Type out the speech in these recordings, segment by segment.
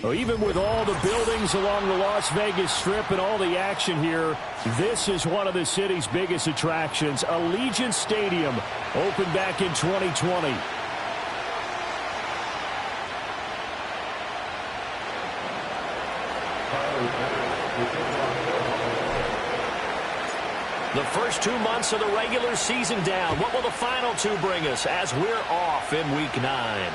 Well, even with all the buildings along the Las Vegas Strip and all the action here, this is one of the city's biggest attractions. Allegiant Stadium opened back in 2020. The first 2 months of the regular season down. What will the final two bring us as we're off in Week 9?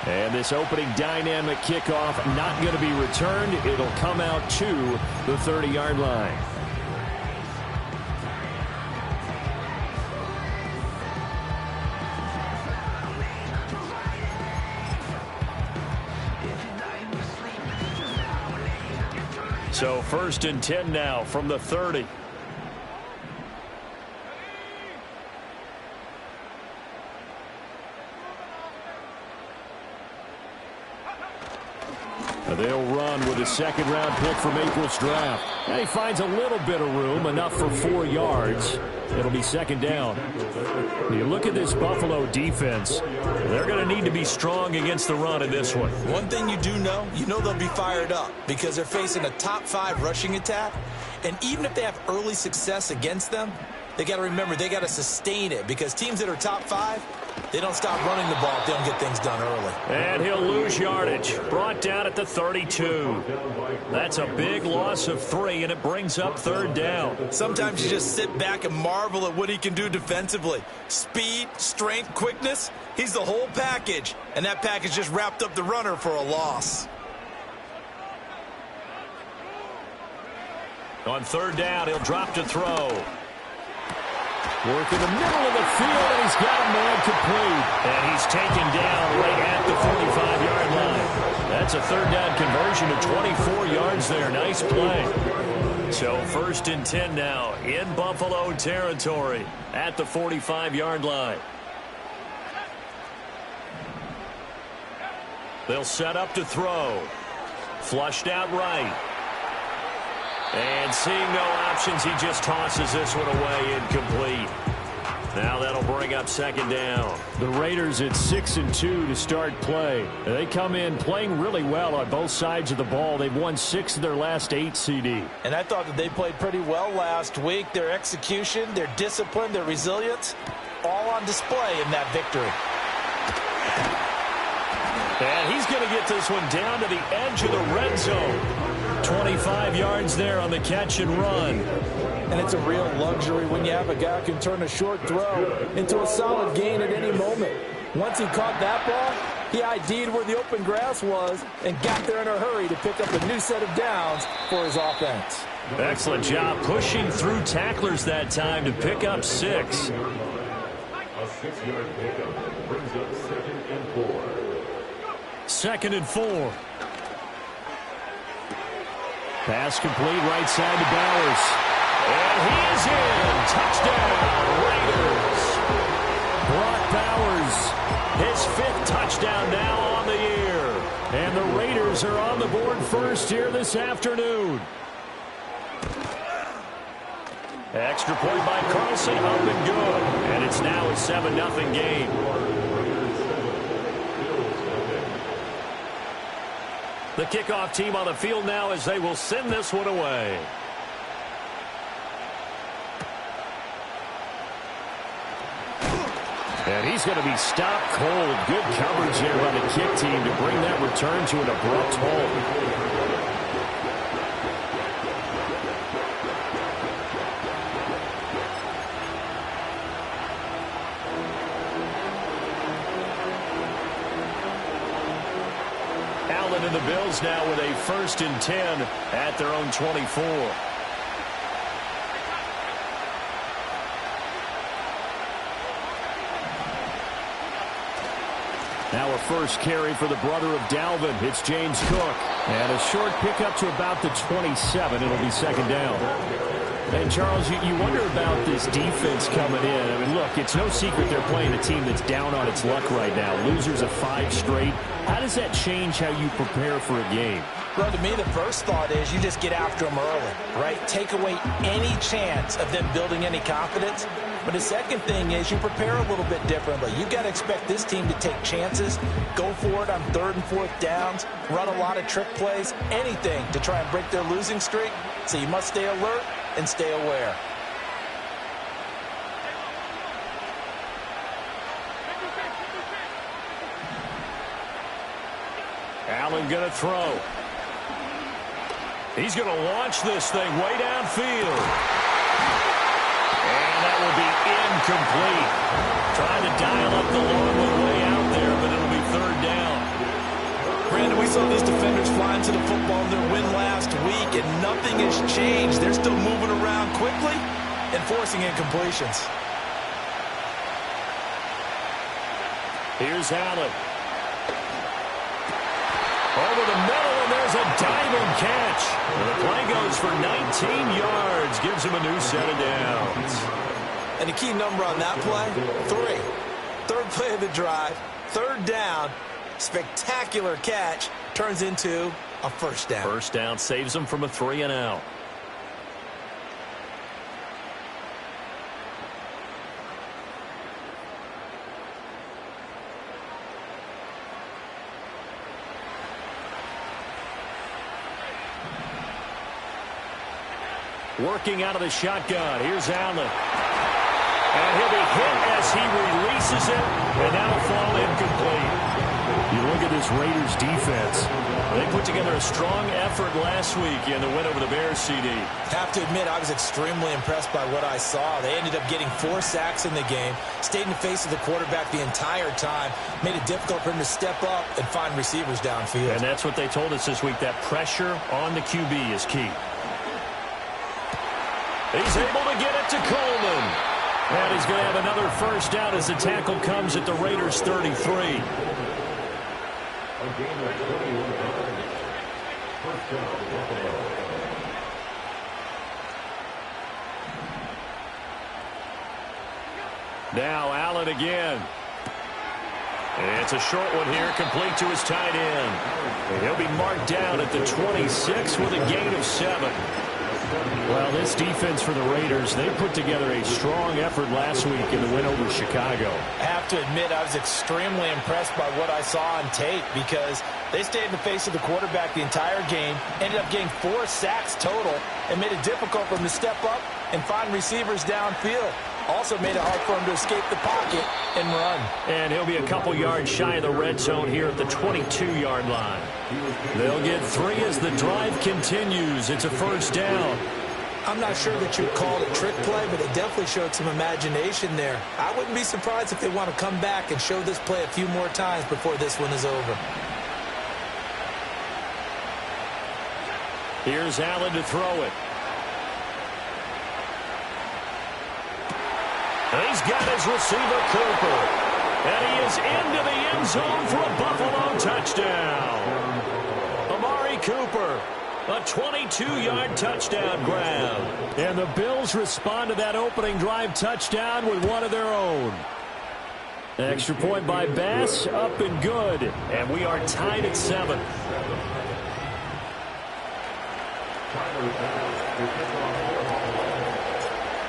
And this opening dynamic kickoff not going to be returned. It'll come out to the 30-yard line. So 1st and 10 now from the 30. They'll run with a second-round pick from April's draft. And he finds a little bit of room, enough for 4 yards. It'll be 2nd down. You look at this Buffalo defense. They're going to need to be strong against the run in this one. One thing you do know, they'll be fired up because they're facing a top 5 rushing attack. And even if they have early success against them, they got to remember they got to sustain it because teams that are top 5, they don't stop running the ball if they don't get things done early. And he'll lose yardage. Brought down at the 32. That's a big loss of 3, and it brings up 3rd down. Sometimes you just sit back and marvel at what he can do defensively. Speed, strength, quickness, he's the whole package. And that package just wrapped up the runner for a loss. On 3rd down, he'll drop to throw. Work in the middle of the field, and he's got a man complete. And he's taken down right at the 45-yard line. That's a 3rd down conversion to 24 yards there. Nice play. So 1st and 10 now in Buffalo territory at the 45-yard line. They'll set up to throw. Flushed out right. And seeing no options, he just tosses this one away incomplete. Now that'll bring up 2nd down. The Raiders at 6-2 to start play. They come in playing really well on both sides of the ball. They've won 6 of their last 8 CD. And I thought that they played pretty well last week. Their execution, their discipline, their resilience, all on display in that victory. And he's going to get this one down to the edge of the red zone. 25 yards there on the catch and run. And it's a real luxury when you have a guy who can turn a short throw into a solid gain at any moment. Once he caught that ball, he ID'd where the open grass was and got there in a hurry to pick up a new set of downs for his offense. Excellent job pushing through tacklers that time to pick up 6. A 6-yard pickup brings up 2nd and 4. 2nd and 4. Pass complete right side to Bowers. And he is in. Touchdown, Raiders. Brock Bowers, his 5th touchdown now on the year. And the Raiders are on the board first here this afternoon. Extra point by Carlson, up and good. And it's now a 7-0 game. The kickoff team on the field now as they will send this one away. And he's going to be stopped cold. Good coverage there by the kick team to bring that return to an abrupt halt. And the Bills now with a 1st and 10 at their own 24. Now a first carry for the brother of Dalvin. It's James Cook. And a short pickup to about the 27. It'll be 2nd down. And, Charles, you wonder about this defense coming in. I mean, look, it's no secret they're playing a team that's down on its luck right now. Losers of 5 straight. How does that change how you prepare for a game? Well, to me, the first thought is you just get after them early, right? Take away any chance of them building any confidence. But the second thing is you prepare a little bit differently. You got to expect this team to take chances, go for it on 3rd and 4th downs, run a lot of trick plays, anything to try and break their losing streak. So you must stay alert and stay aware. Allen going to throw. He's going to launch this thing way downfield. And that will be incomplete. Trying to dial up the long one way out there, but it'll be 3rd down. Brandon, we saw these defenders flying to the football in their win last week, and nothing has changed. They're still moving around quickly and forcing incompletions. Here's Allen. Over the middle, and there's a diving catch. And the play goes for 19 yards. Gives him a new set of downs. And the key number on that play, 3. 3rd play of the drive, 3rd down, spectacular catch, turns into a 1st down. 1st down saves him from a 3-and-out. Working out of the shotgun. Here's Allen. And he'll be hit as he releases it. And that'll fall incomplete. You look at this Raiders defense. They put together a strong effort last week in the win over the Bears, CD. Have to admit, I was extremely impressed by what I saw. They ended up getting 4 sacks in the game, stayed in the face of the quarterback the entire time, made it difficult for him to step up and find receivers downfield. And that's what they told us this week, that pressure on the QB is key. He's able to get it to Coleman. And he's going to have another 1st down as the tackle comes at the Raiders' 33. Now Allen again. And it's a short one here, complete to his tight end. And he'll be marked down at the 26 with a gain of 7. Well, this defense for the Raiders, they put together a strong effort last week in the win over Chicago. I have to admit, I was extremely impressed by what I saw on tape because they stayed in the face of the quarterback the entire game, ended up getting 4 sacks total, and made it difficult for him to step up and find receivers downfield. Also made it hard for him to escape the pocket and run. And he'll be a couple yards shy of the red zone here at the 22-yard line. They'll get 3 as the drive continues. It's a 1st down. I'm not sure that you'd call it a trick play, but it definitely showed some imagination there. I wouldn't be surprised if they want to come back and show this play a few more times before this one is over. Here's Allen to throw it. He's got his receiver, Cooper. And he is into the end zone for a Buffalo touchdown. Amari Cooper, a 22-yard touchdown grab. And the Bills respond to that opening drive touchdown with one of their own. Extra point by Bass, up and good. And we are tied at 7.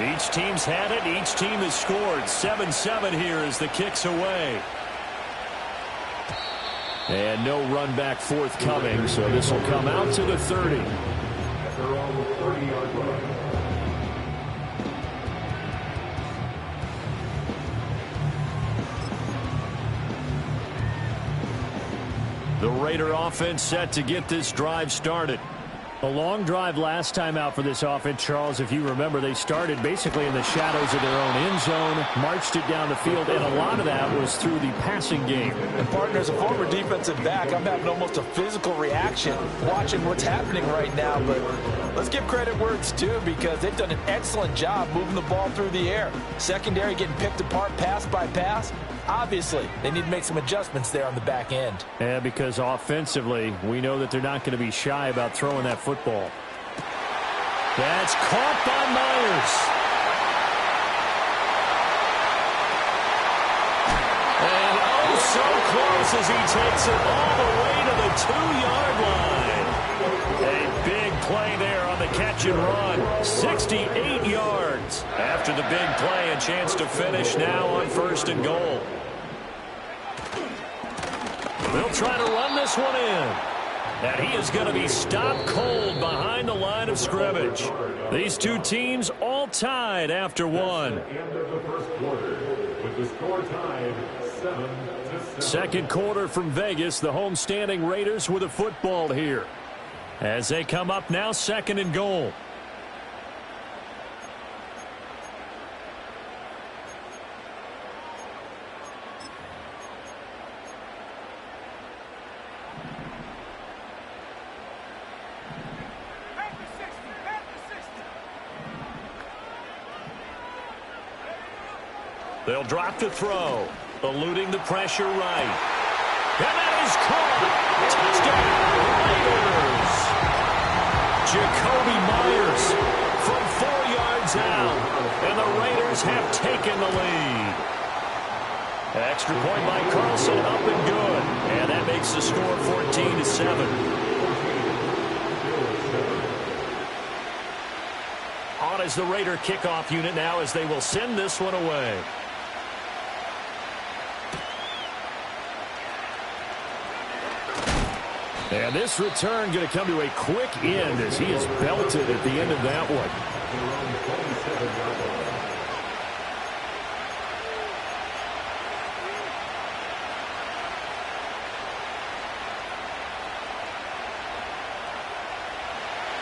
Each team's had it. Each team has scored. 7-7 here as the kick's away. And no run back forthcoming, so this will come out to the 30. The Raider offense set to get this drive started. A long drive last time out for this offense, Charles. If you remember, they started basically in the shadows of their own end zone, marched it down the field, and a lot of that was through the passing game. And, partner, as a former defensive back, I'm having almost a physical reaction watching what's happening right now. But let's give credit where it's due because they've done an excellent job moving the ball through the air. Secondary getting picked apart pass by pass. Obviously, they need to make some adjustments there on the back end. Yeah, because offensively, we know that they're not going to be shy about throwing that football. That's caught by Myers. And oh, so close as he takes it all the way to the 2-yard line. A big play there on the catch and run. 68 yards. After the big play, a chance to finish now on 1st and goal. They'll try to run this one in. And he is going to be stopped cold behind the line of scrimmage. These two teams all tied after one. End of the first quarter with the score tied 7-7. Second quarter from Vegas. The home-standing Raiders with a football here. As they come up now, 2nd and goal. They'll drop to throw, eluding the pressure right. And that is caught. Touchdown, Raiders. Jacoby Myers from 4 yards out. And the Raiders have taken the lead. Extra point by Carlson, up and good. And that makes the score 14-7. On is the Raider kickoff unit now as they will send this one away. And this return going to come to a quick end as he is belted at the end of that one.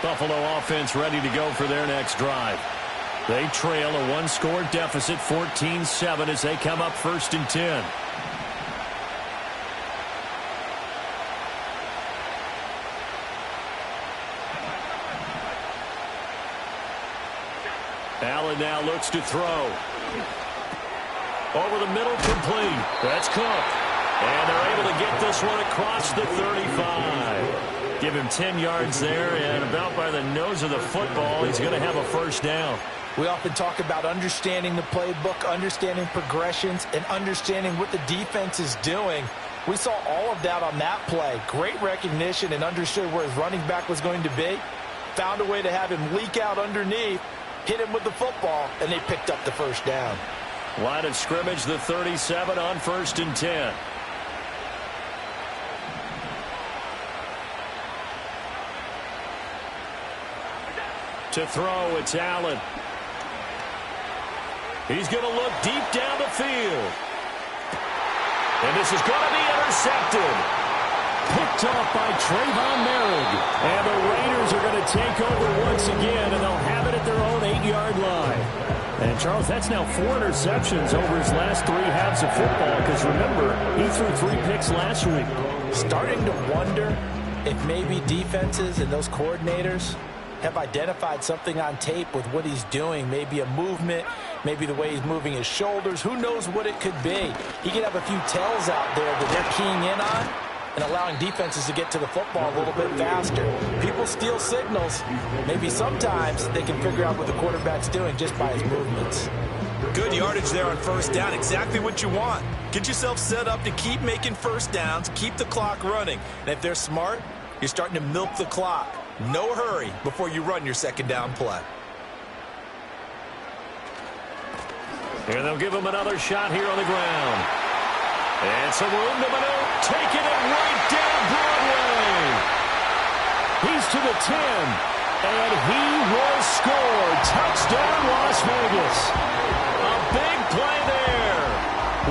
Buffalo offense ready to go for their next drive. They trail a one-score deficit, 14-7, as they come up 1st and 10. Allen now looks to throw. Over the middle, complete. That's Cook. And they're able to get this one across the 35. Give him 10 yards there, and about by the nose of the football, he's going to have a 1st down. We often talk about understanding the playbook, understanding progressions, and understanding what the defense is doing. We saw all of that on that play. Great recognition and understood where his running back was going to be. Found a way to have him leak out underneath. Hit him with the football, and they picked up the 1st down. Line of scrimmage, the 37 on 1st and 10. To throw, it's Allen. He's going to look deep down the field. And this is going to be intercepted. Picked off by Trayvon Merrick. And the Raiders are going to take over once again, and they'll have it at their own 8-yard line. And, Charles, that's now 4 interceptions over his last 3 halves of football, because, remember, he threw 3 picks last week. Starting to wonder if maybe defenses and those coordinators have identified something on tape with what he's doing. Maybe a movement, maybe the way he's moving his shoulders. Who knows what it could be? He could have a few tells out there that they're keying in on and allowing defenses to get to the football a little bit faster. People steal signals. Maybe sometimes they can figure out what the quarterback's doing just by his movements. Good yardage there on 1st down. Exactly what you want. Get yourself set up to keep making 1st downs, keep the clock running. And if they're smart, you're starting to milk the clock. No hurry before you run your 2nd down play. And they'll give him another shot here on the ground. And some room to maneuver. Taking it right down Broadway. He's to the 10. And he will score. Touchdown, Las Vegas. A big play there.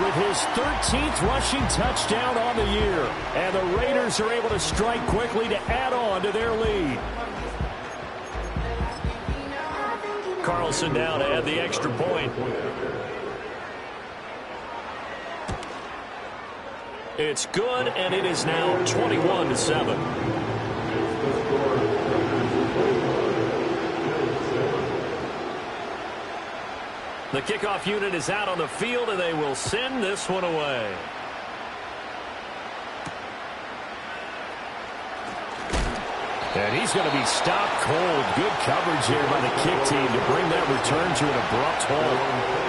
With his 13th rushing touchdown on the year. And the Raiders are able to strike quickly to add on to their lead. Carlson now to add the extra point. It's good, and it is now 21-7. The kickoff unit is out on the field, and they will send this one away. And he's going to be stopped cold. Good coverage here by the kick team to bring that return to an abrupt halt.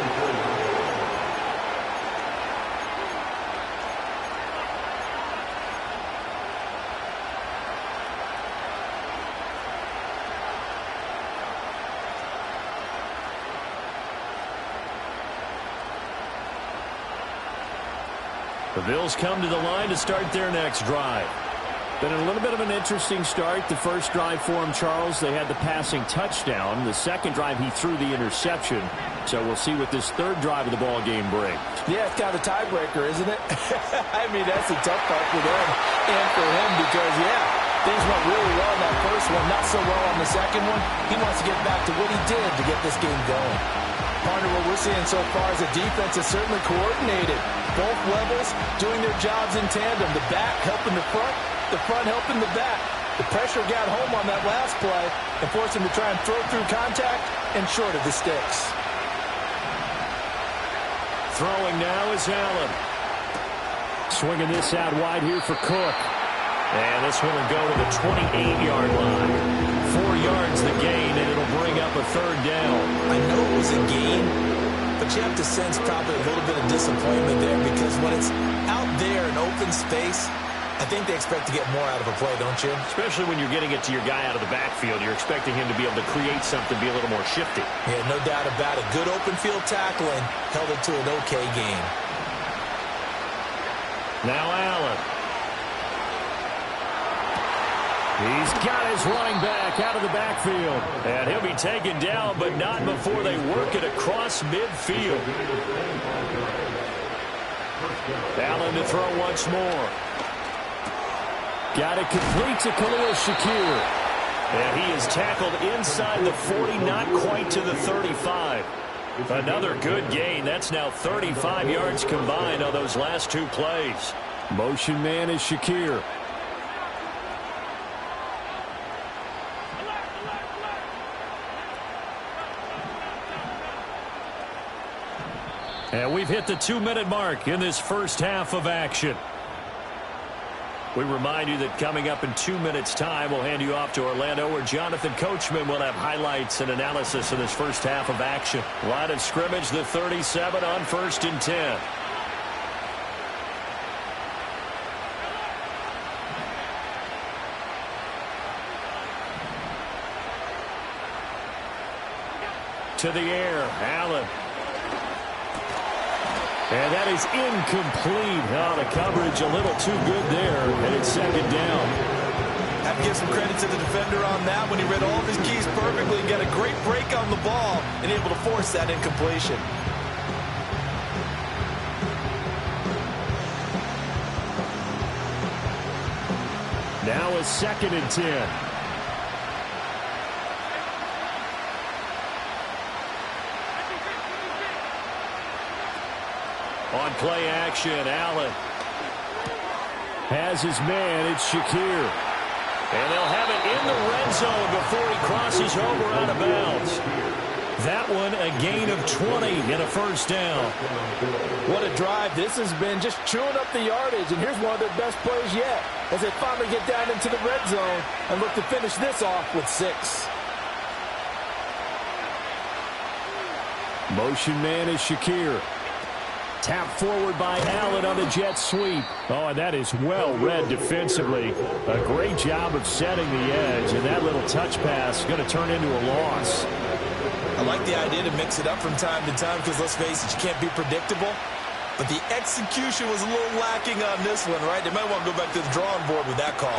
The Bills come to the line to start their next drive. Been a little bit of an interesting start. The first drive for him, Charles, they had the passing touchdown. The second drive, he threw the interception. So we'll see what this third drive of the ball game brings. Yeah, it's kind of a tiebreaker, isn't it? I mean, that's a tough part for them and for him because, yeah, things went really well in that first one, not so well on the second one. He wants to get back to what he did to get this game going. Partner, what we're seeing so far is the defense is certainly coordinated. Both levels doing their jobs in tandem. The back helping the front helping the back. The pressure got home on that last play and forced him to try and throw through contact and short of the sticks. Throwing now is Allen. Swinging this out wide here for Cook. And this one will go to the 28-yard line. 4 yards the gain, and it'll bring up a third down. I know it was a gain, but you have to sense probably a little bit of disappointment there because when it's out there in open space, I think they expect to get more out of a play, don't you? Especially when you're getting it to your guy out of the backfield. You're expecting him to be able to create something, be a little more shifty. Yeah, no doubt about it. Good open field tackling held it to an okay game. Now Allen. He's got his running back out of the backfield. And he'll be taken down, but not before they work it across midfield. Allen to throw once more. Got it complete to Khalil Shakir. And he is tackled inside the 40, not quite to the 35. Another good gain. That's now 35 yards combined on those last two plays. Motion man is Shakir. And we've hit the 2-minute mark in this first half of action. We remind you that coming up in 2 minutes' time, we'll hand you off to Orlando, where Jonathan Coachman will have highlights and analysis of this first half of action. Line of scrimmage, the 37 on 1st and 10. To the air, Allen. And that is incomplete. Oh, the coverage a little too good there, and it's second down. Have to give some credit to the defender on that when he read all of his keys perfectly and got a great break on the ball and able to force that incompletion. Now a 2nd and 10. On play action, Allen has his man. It's Shakir. And they'll have it in the red zone before he crosses over out of bounds. That one a gain of 20 and a first down. What a drive this has been, just chewing up the yardage. And here's one of their best plays yet as they finally get down into the red zone and look to finish this off with 6. Motion man is Shakir. Tap forward by Allen on the jet sweep. Oh, and that is well read defensively. A great job of setting the edge, and that little touch pass is going to turn into a loss. I like the idea to mix it up from time to time because, let's face it, you can't be predictable. But the execution was a little lacking on this one, right? They might want to go back to the drawing board with that call.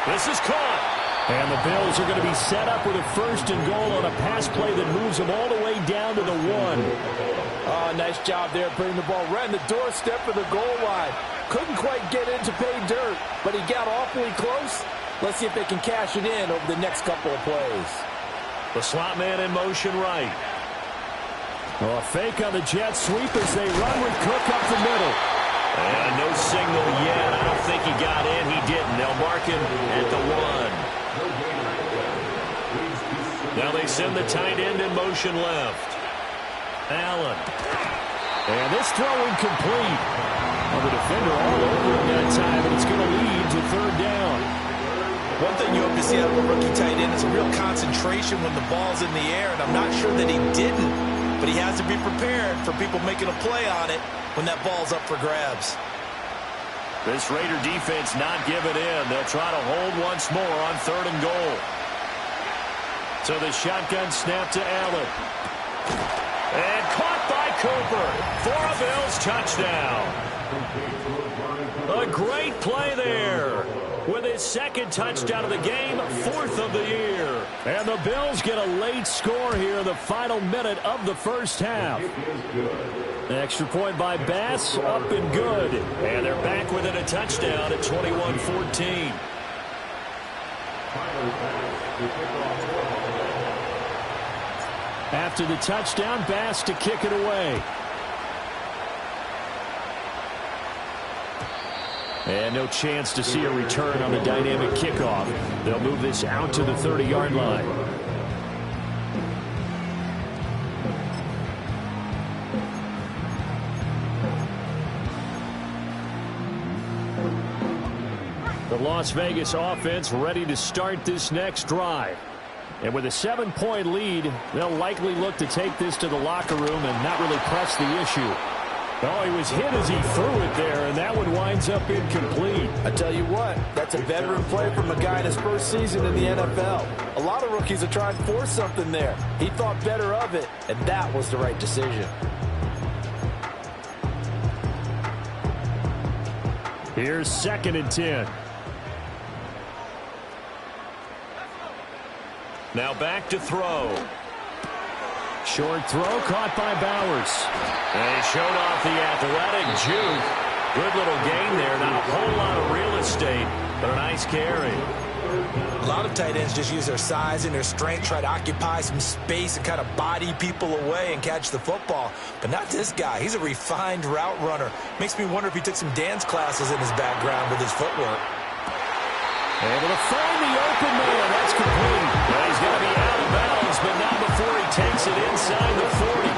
This is caught. And the Bills are going to be set up with a 1st and goal on a pass play that moves them all the way down to the 1. Oh, nice job there, bringing the ball right in the doorstep of the goal line. Couldn't quite get in to pay dirt, but he got awfully close. Let's see if they can cash it in over the next couple of plays. The slot man in motion right. Oh, a fake on the jet sweep as they run with Cook up the middle. And no signal yet. I don't think he got in. He didn't. They'll mark him at the 1. Now they send the tight end in motion left. Allen. And this throw incomplete. Well, the defender all over him that time, and it's going to lead to 3rd down. One thing you hope to see out of a rookie tight end is a real concentration when the ball's in the air, and I'm not sure that he didn't, but he has to be prepared for people making a play on it when that ball's up for grabs. This Raider defense not giving in. They'll try to hold once more on 3rd and goal. So the shotgun snap to Allen. And caught by Cooper for a Bills touchdown. A great play there. With his second touchdown of the game, 4th of the year. And the Bills get a late score here in the final minute of the first half. Extra point by Bass, up and good. And they're back within a touchdown at 21-14. After the touchdown, Bass to kick it away. And no chance to see a return on the dynamic kickoff. They'll move this out to the 30-yard line. The Las Vegas offense ready to start this next drive. And with a 7-point lead, they'll likely look to take this to the locker room and not really press the issue. Oh, he was hit as he threw it there, and that one winds up incomplete. I tell you what, that's a veteran play from a guy in his first season in the NFL. A lot of rookies are trying to force something there. He thought better of it, and that was the right decision. Here's 2nd and 10. Now back to throw. Short throw caught by Bowers. And he showed off the athletic juke. Good little gain there. Not a whole lot of real estate, but a nice carry. A lot of tight ends just use their size and their strength, try to occupy some space and kind of body people away and catch the football. But not this guy. He's a refined route runner. Makes me wonder if he took some dance classes in his background with his footwork. Able to find the open man. That's complete. Well, he's going to be out of bounds, but not before he takes it inside the 40.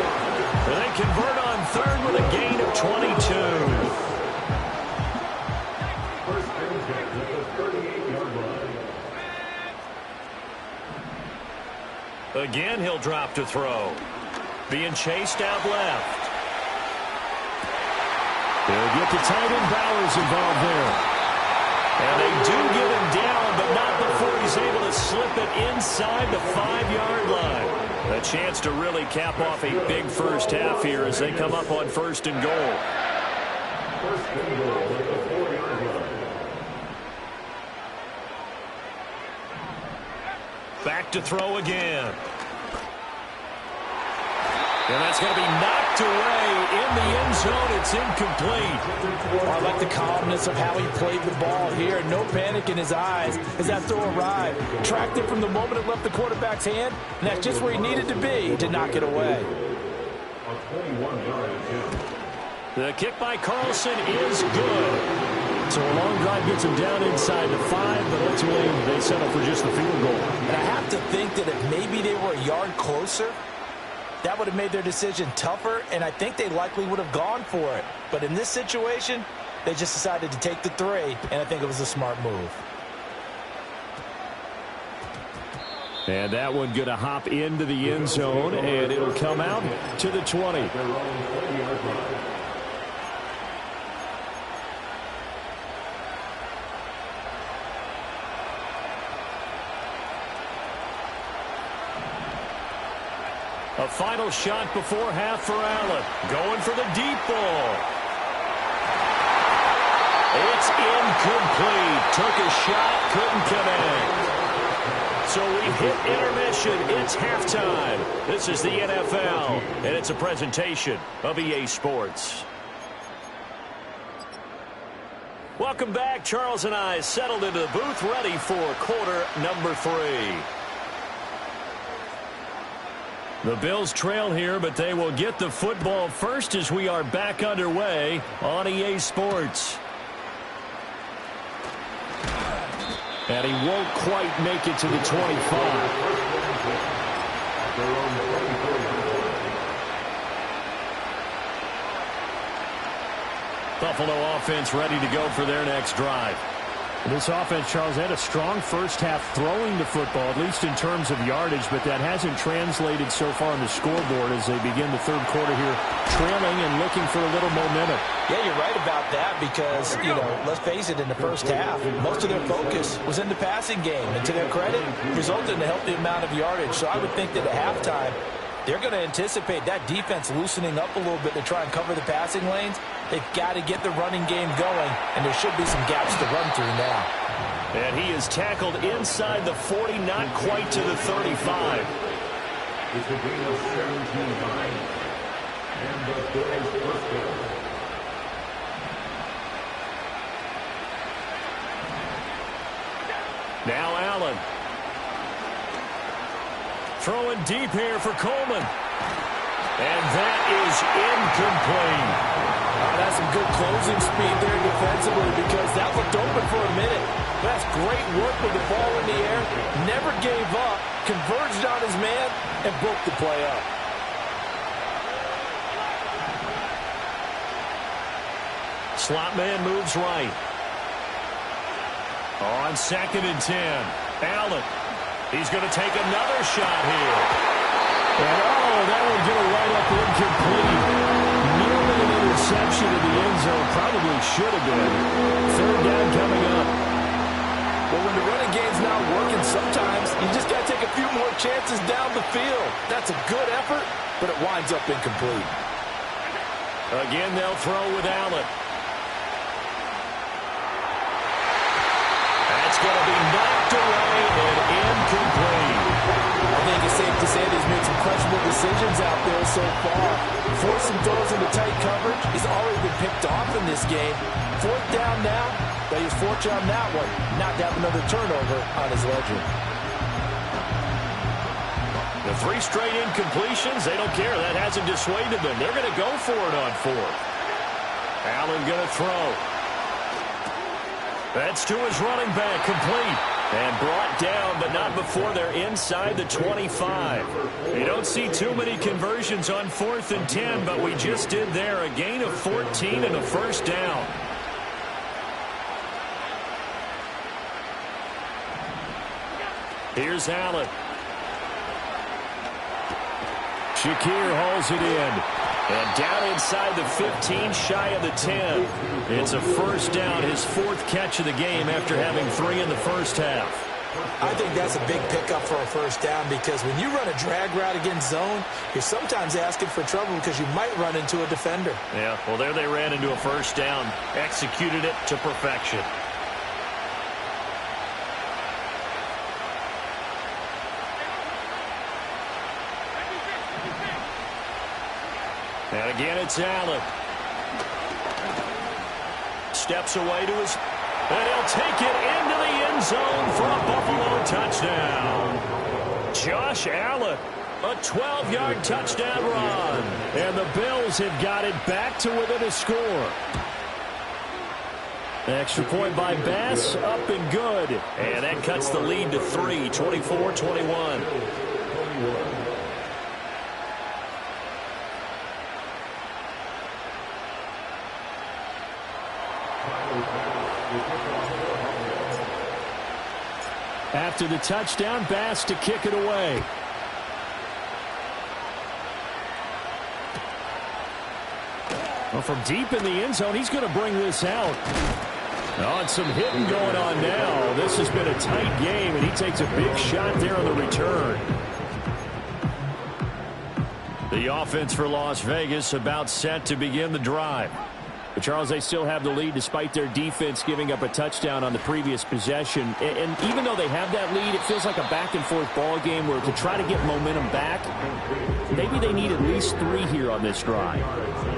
And they convert on 3rd with a gain of 22. First and 10 at the 38-yard line. Again, he'll drop to throw. Being chased out left. They'll get the tight end Bowers involved there. And they do get him down, but not before he's able to slip it inside the 5-yard line. A chance to really cap off a big first half here as they come up on 1st and goal. First and goal at the 4-yard line. Back to throw again. And that's going to be knocked away in the end zone. It's incomplete. Well, I like the calmness of how he played the ball here. No panic in his eyes as that throw arrived. Tracked it from the moment it left the quarterback's hand, and that's just where he needed to be to knock it away. A 21-yard attempt. The kick by Carlson is good. So a long drive gets him down inside the 5, but ultimately they settle for just the field goal. And I have to think that if maybe they were a yard closer, that would have made their decision tougher, and I think they likely would have gone for it. But in this situation, they just decided to take the 3, and I think it was a smart move. And that one going to hop into the end zone, and it'll come out to the 20. They're running 20-yard line. A final shot before half for Allen. Going for the deep ball. It's incomplete. Took a shot, couldn't connect. So we've hit intermission. It's halftime. This is the NFL, and it's a presentation of EA Sports. Welcome back. Charles and I settled into the booth, ready for quarter number 3. The Bills trail here, but they will get the football first as we are back underway on EA Sports. And he won't quite make it to the 25. Buffalo offense ready to go for their next drive. This offense, Charles, had a strong first half throwing the football, at least in terms of yardage, but that hasn't translated so far on the scoreboard as they begin the 3rd quarter here, trailing and looking for a little momentum. Yeah, you're right about that because, let's face it, in the first half, most of their focus was in the passing game. And to their credit, resulted in a healthy amount of yardage. So I would think that at halftime, they're going to anticipate that defense loosening up a little bit to try and cover the passing lanes. They've got to get the running game going, and there should be some gaps to run through now. And he is tackled inside the 40, not quite to the 35. It's a gain of 17-9. And the Bills first down. Now Allen. Throwing deep here for Coleman. And that is incomplete. That's some good closing speed there defensively because that looked open for a minute. That's great work with the ball in the air. Never gave up, converged on his man, and broke the play up. Slot man moves right. On 2nd and 10. Allen. He's going to take another shot here. And that would get a right up incomplete. Nearly an interception in the end zone. Probably should have been. 3rd down coming up. Well, when the running game's not working, sometimes you just got to take a few more chances down the field. That's a good effort, but it winds up incomplete. Again, they'll throw with Allen. That's going to be knocked away and incomplete. I think it's safe to say that he's made some questionable decisions out there so far. Forcing throws into tight coverage. He's already been picked off in this game. 4th down now. But he's fortunate on that one, not to have another turnover on his ledger. The 3 straight incompletions, they don't care. That hasn't dissuaded them. They're going to go for it on 4th. Allen going to throw. That's to his running back, complete. And brought down, but not before they're inside the 25. You don't see too many conversions on 4th and 10, but we just did there. A gain of 14 and a 1st down. Here's Allen. Shakir hauls it in. And down inside the 15, shy of the 10. It's a 1st down, his 4th catch of the game after having 3 in the first half. I think that's a big pickup for a 1st down because when you run a drag route against zone, you're sometimes asking for trouble because you might run into a defender. Yeah, well, there they ran into a 1st down, executed it to perfection. And again, it's Allen. Steps away to his... And he'll take it into the end zone for a Buffalo touchdown. Josh Allen, a 12-yard touchdown run. And the Bills have got it back to within a score. Extra point by Bass, up and good. And that cuts the lead to 3, 24-21. After the touchdown, Bass to kick it away. Well, from deep in the end zone, he's going to bring this out. Oh, and some hitting going on now. This has been a tight game, and he takes a big shot there on the return. The offense for Las Vegas about set to begin the drive. But Charles, they still have the lead despite their defense giving up a touchdown on the previous possession. And even though they have that lead, it feels like a back-and-forth ball game where to try to get momentum back, maybe they need at least 3 here on this drive.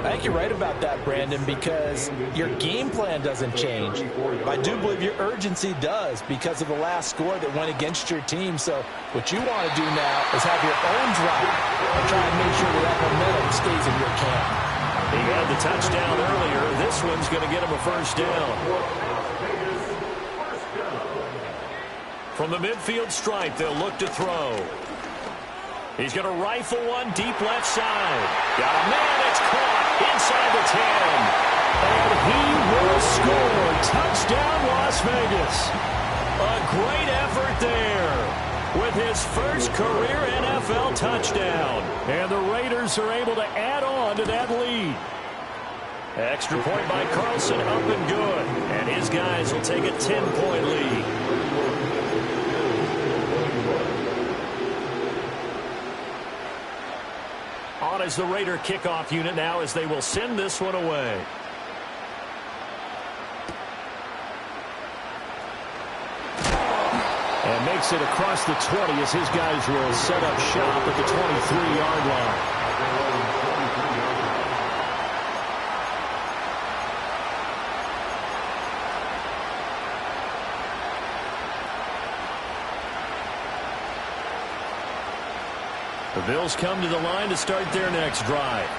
I think you're right about that, Brandon, because your game plan doesn't change. I do believe your urgency does because of the last score that went against your team. So what you want to do now is have your own drive and try and make sure that momentum stays in your camp. He had the touchdown earlier. This one's going to get him a 1st down. From the midfield stripe, they'll look to throw. He's going to rifle one deep left side. Got a man. It's caught inside the 10. And he will score. Touchdown, Las Vegas. A great effort there with his first career NFL touchdown. And the Raiders are able to add on to that lead. Extra point by Carlson, up and good. And his guys will take a 10-point lead. On as the Raider kickoff unit now as they will send this one away. makes it across the 20 as his guys will set up shop at the 23-yard line. The Bills come to the line to start their next drive.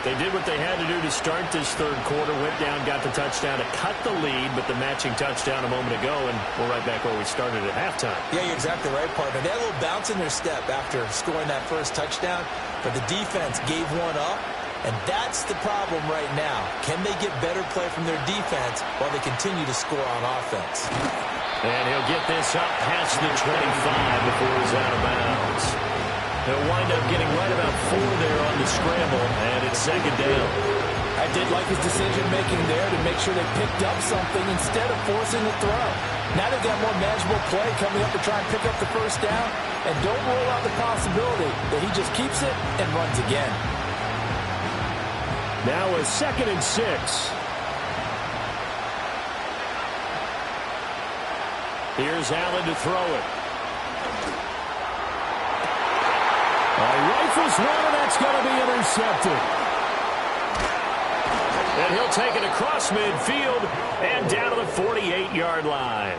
They did what they had to do to start this third quarter, went down, got the touchdown to cut the lead, but the matching touchdown a moment ago, and we're right back where we started at halftime. Yeah, you're exactly right, partner. They had a little bounce in their step after scoring that first touchdown, but the defense gave one up, and that's the problem right now. Can they get better play from their defense while they continue to score on offense? And he'll get this up past the 25 before he's out of bounds. He'll wind up getting right about 4 there on the scramble, and it's second down. I did like his decision-making there to make sure they picked up something instead of forcing the throw. Now they've got more manageable play coming up to try and pick up the first down, and don't rule out the possibility that he just keeps it and runs again. Now a 2nd and 6. Here's Allen to throw it. Rifles one, and that's going to be intercepted. And he'll take it across midfield and down to the 48-yard line.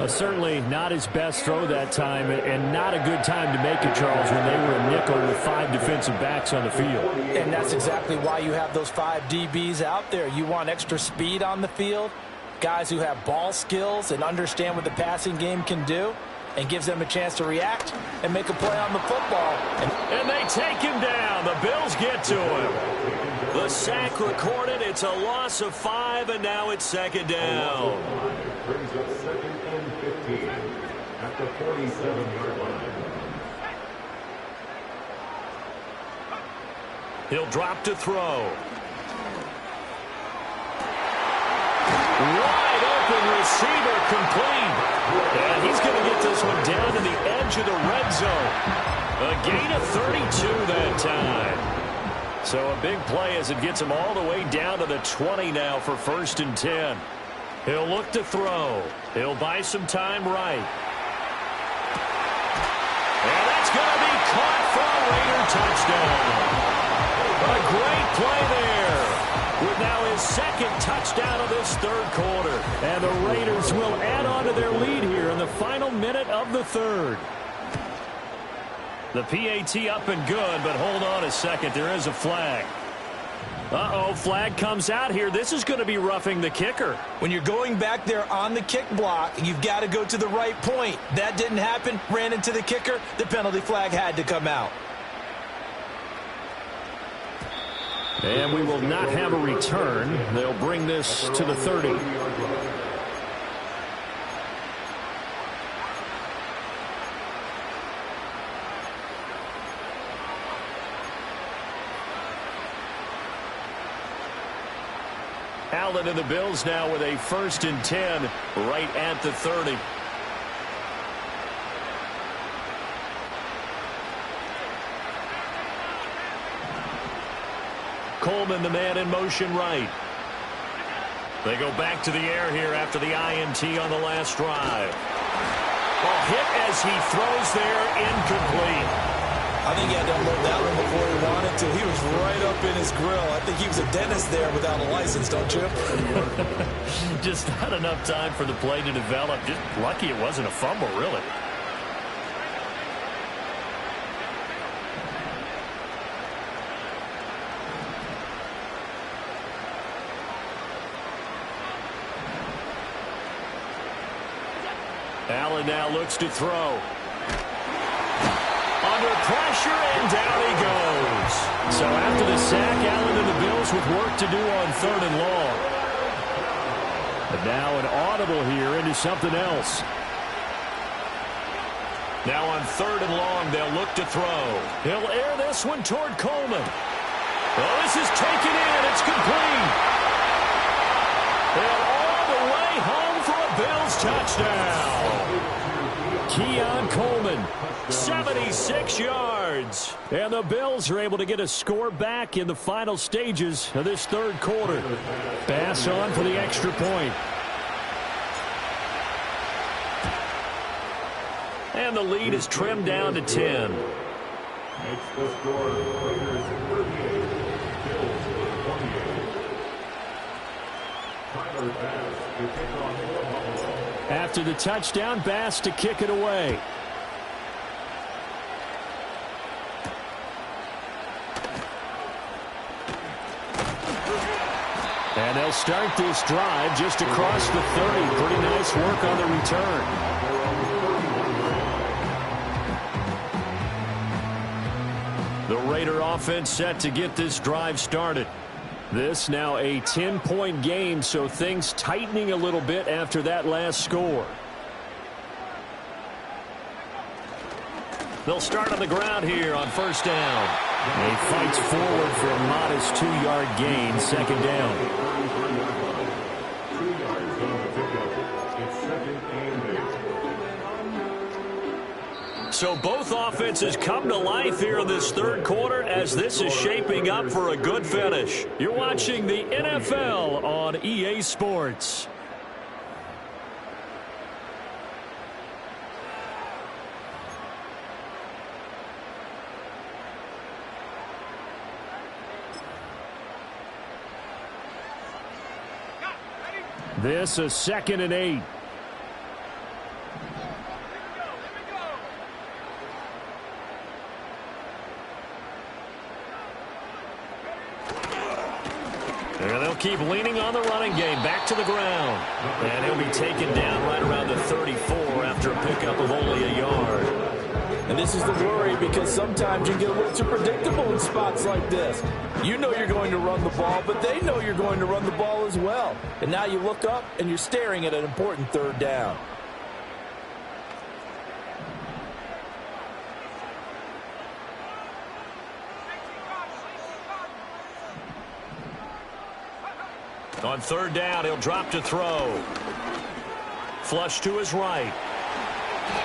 Certainly not his best throw that time, and not a good time to make it, Charles, when they were a nickel with 5 defensive backs on the field. And that's exactly why you have those 5 DBs out there. You want extra speed on the field, guys who have ball skills and understand what the passing game can do, and gives them a chance to react and make a play on the football. And they take him down. The Bills get to him. The sack recorded. It's a loss of 5, and now it's second down. Brings up 2nd and 15 at the 47-yard line. He'll drop to throw. Wide open receiver, complete. And he's going to get this one down to the edge of the red zone. A gain of 32 that time. So a big play as it gets him all the way down to the 20 now for 1st and 10. He'll look to throw. He'll buy some time right. And that's going to be caught for a Raider touchdown. A great play there. With now his 2nd touchdown of this third quarter. And the Raiders will add on to their lead here in the final minute of the third. The PAT up and good, but hold on a second. There is a flag. Uh-oh, flag comes out here. This is going to be roughing the kicker. When you're going back there on the kick block, you've got to go to the right point. That didn't happen. Ran into the kicker. The penalty flag had to come out. And we will not have a return. They'll bring this to the 30. Allen and the Bills now with a 1st and 10 right at the 30. Coleman, the man in motion right. They go back to the air here after the INT on the last drive. Ball hit as he throws there, incomplete. I think he had to unload that one before he wanted to. He was right up in his grill. I think he was a dentist there without a license, don't you? Just not enough time for the play to develop. Just lucky it wasn't a fumble, really. Allen now looks to throw. Under pressure, and down he goes. So after the sack, Allen and the Bills with work to do on 3rd and long. But now an audible here into something else. Now on 3rd and long, they'll look to throw. He'll air this one toward Coleman. Oh, this is taken in. It's complete. And all the way home for a Bills touchdown. Keon Coleman, 76 yards. And the Bills are able to get a score back in the final stages of this third quarter. Bass on for the extra point. And the lead is trimmed down to 10. Makes the score Raiders 38, Bills 28. Tyler Bass to kick off for Buffalo. After the touchdown, Bass to kick it away. And they'll start this drive just across the 30. Pretty nice work on the return. The Raider offense set to get this drive started. This now a 10-point game, so things tightening a little bit after that last score. They'll start on the ground here on first down. He fights forward for a modest 2-yard gain, second down. 2 yards on the pickup. It's second and 8. So both offenses come to life here in this third quarter as this is shaping up for a good finish. You're watching the NFL on EA Sports. This is second and 8. And they'll keep leaning on the running game. Back to the ground. And he'll be taken down right around the 34 after a pickup of only a yard. And this is the worry because sometimes you get a little too predictable in spots like this. You know you're going to run the ball, but they know you're going to run the ball as well. And now you look up and you're staring at an important third down. On third down, he'll drop to throw. Flush to his right.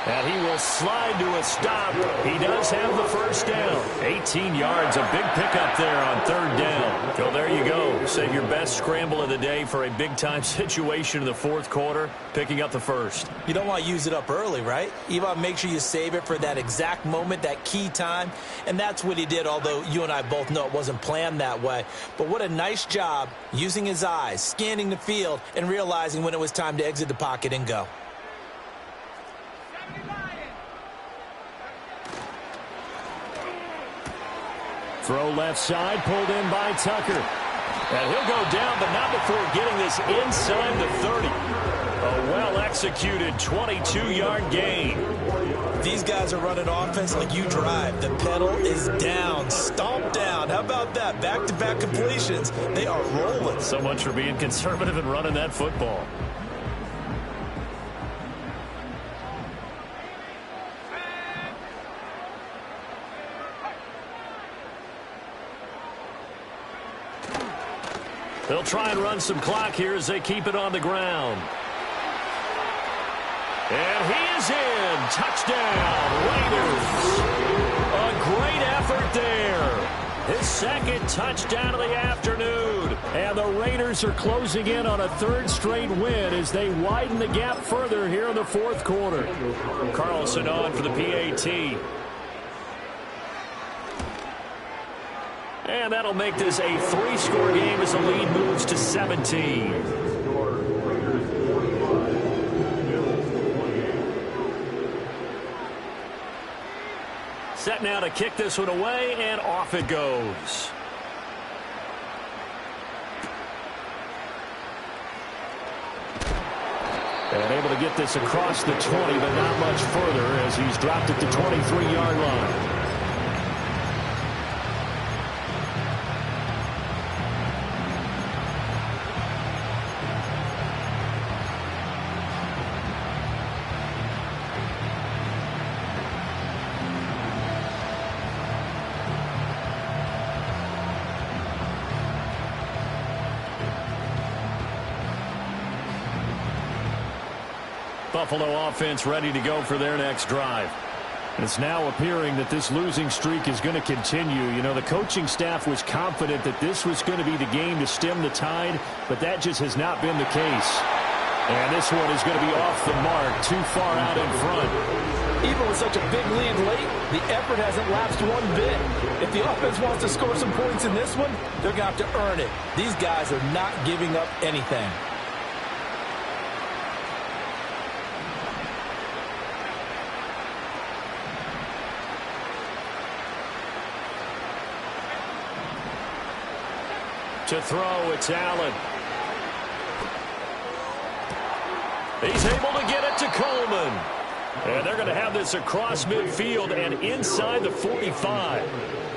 And he will slide to a stop. He does have the first down. 18 yards, a big pickup there on third down. So there you go. Save your best scramble of the day for a big-time situation in the fourth quarter, picking up the first. You don't want to use it up early, right? You want to make sure you save it for that exact moment, that key time. And that's what he did, although you and I both know it wasn't planned that way. But what a nice job using his eyes, scanning the field, and realizing when it was time to exit the pocket and go. Throw left side, pulled in by Tucker. And he'll go down, but not before getting this inside the 30. A well-executed 22-yard gain. These guys are running offense like you drive. The pedal is down, stomp down. How about that? Back-to-back completions. They are rolling. So much for being conservative and running that football. They'll try and run some clock here as they keep it on the ground. And he is in. Touchdown, Raiders. A great effort there. His second touchdown of the afternoon. And the Raiders are closing in on a third straight win as they widen the gap further here in the fourth quarter. Carlson on for the PAT. And that'll make this a 3-score game as the lead moves to 17. Set now to kick this one away, and off it goes. And able to get this across the 20, but not much further as he's dropped at the 23-yard line. Buffalo offense ready to go for their next drive. It's now appearing that this losing streak is going to continue. You know, the coaching staff was confident that this was going to be the game to stem the tide, but that just has not been the case. And this one is going to be off the mark, too far out in front. Even with such a big lead late, the effort hasn't lapsed one bit. If the offense wants to score some points in this one, they're going to have to earn it. These guys are not giving up anything. To throw, it's Allen. He's able to get it to Coleman. And they're going to have this across midfield and inside the 45.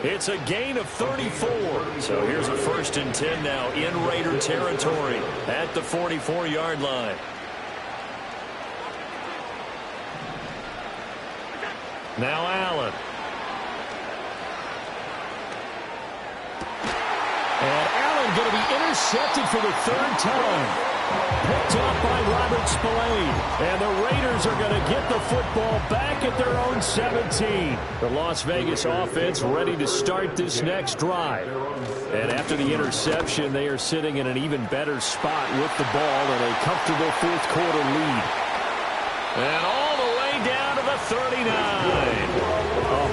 It's a gain of 34. So here's a 1st and 10 now in Raider territory at the 44-yard line. Now Allen. And Allen going to be intercepted for the 3rd time. Picked off by Robert Spillane. And the Raiders are going to get the football back at their own 17. The Las Vegas offense ready to start this next drive. And after the interception, they are sitting in an even better spot with the ball and a comfortable 4th quarter lead. And all the way down to the 39.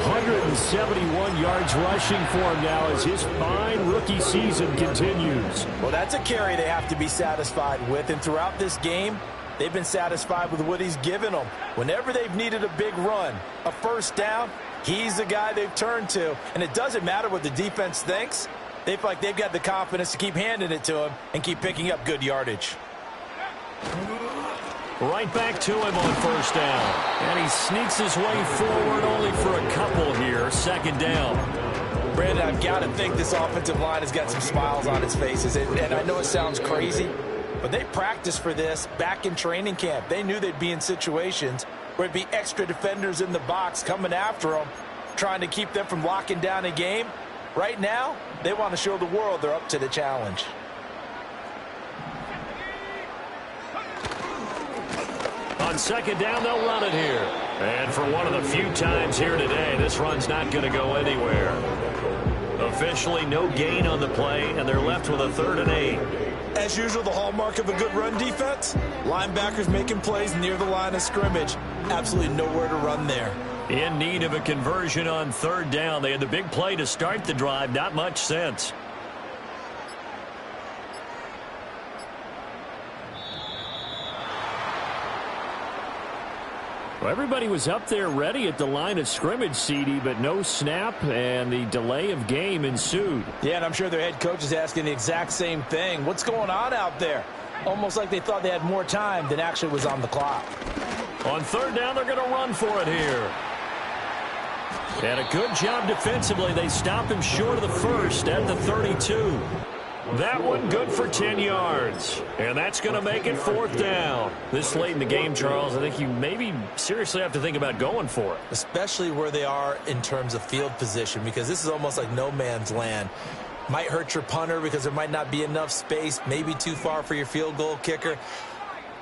171 yards rushing for him now as his fine rookie season continues. Well, that's a carry they have to be satisfied with. And throughout this game, they've been satisfied with what he's given them. Whenever they've needed a big run, a 1st down, he's the guy they've turned to. And it doesn't matter what the defense thinks. They feel like they've got the confidence to keep handing it to him and keep picking up good yardage. Right back to him on 1st down. And he sneaks his way forward only for a couple here. 2nd down. Brandon, I've got to think this offensive line has got some smiles on its faces. And I know it sounds crazy, but they practiced for this back in training camp. They knew they'd be in situations where it'd be extra defenders in the box coming after them, trying to keep them from locking down a game. Right now, they want to show the world they're up to the challenge. On 2nd down, they'll run it here. And for one of the few times here today, this run's not going to go anywhere. Officially no gain on the play, and they're left with a 3rd and 8. As usual, the hallmark of a good run defense, linebackers making plays near the line of scrimmage. Absolutely nowhere to run there. In need of a conversion on 3rd down. They had the big play to start the drive. Not much sense. Well, everybody was up there ready at the line of scrimmage, CD, but no snap, and the delay of game ensued. Yeah, and I'm sure their head coach is asking the exact same thing. What's going on out there? Almost like they thought they had more time than actually was on the clock. On 3rd down, they're going to run for it here. And a good job defensively. They stop him short of the 1st at the 32. That one good for 10 yards. And that's going to make it 4th down. This late in the game, Charles, I think you maybe seriously have to think about going for it. Especially where they are in terms of field position, because this is almost like no man's land. Might hurt your punter because there might not be enough space, maybe too far for your field goal kicker.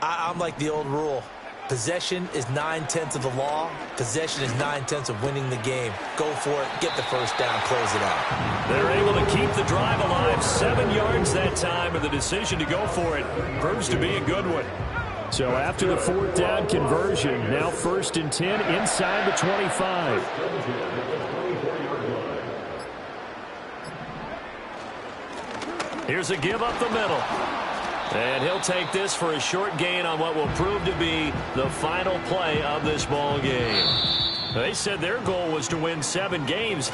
I'm like the old rule. Possession is 9/10 of the law. Possession is 9/10 of winning the game. Go for it. Get the 1st down. Close it out. They're able to keep the drive alive. 7 yards that time, and the decision to go for it proves to be a good one. So after the 4th down conversion, now 1st and 10 inside the 25. Here's a give up the middle. And he'll take this for a short gain on what will prove to be the final play of this ball game. They said their goal was to win 7 games.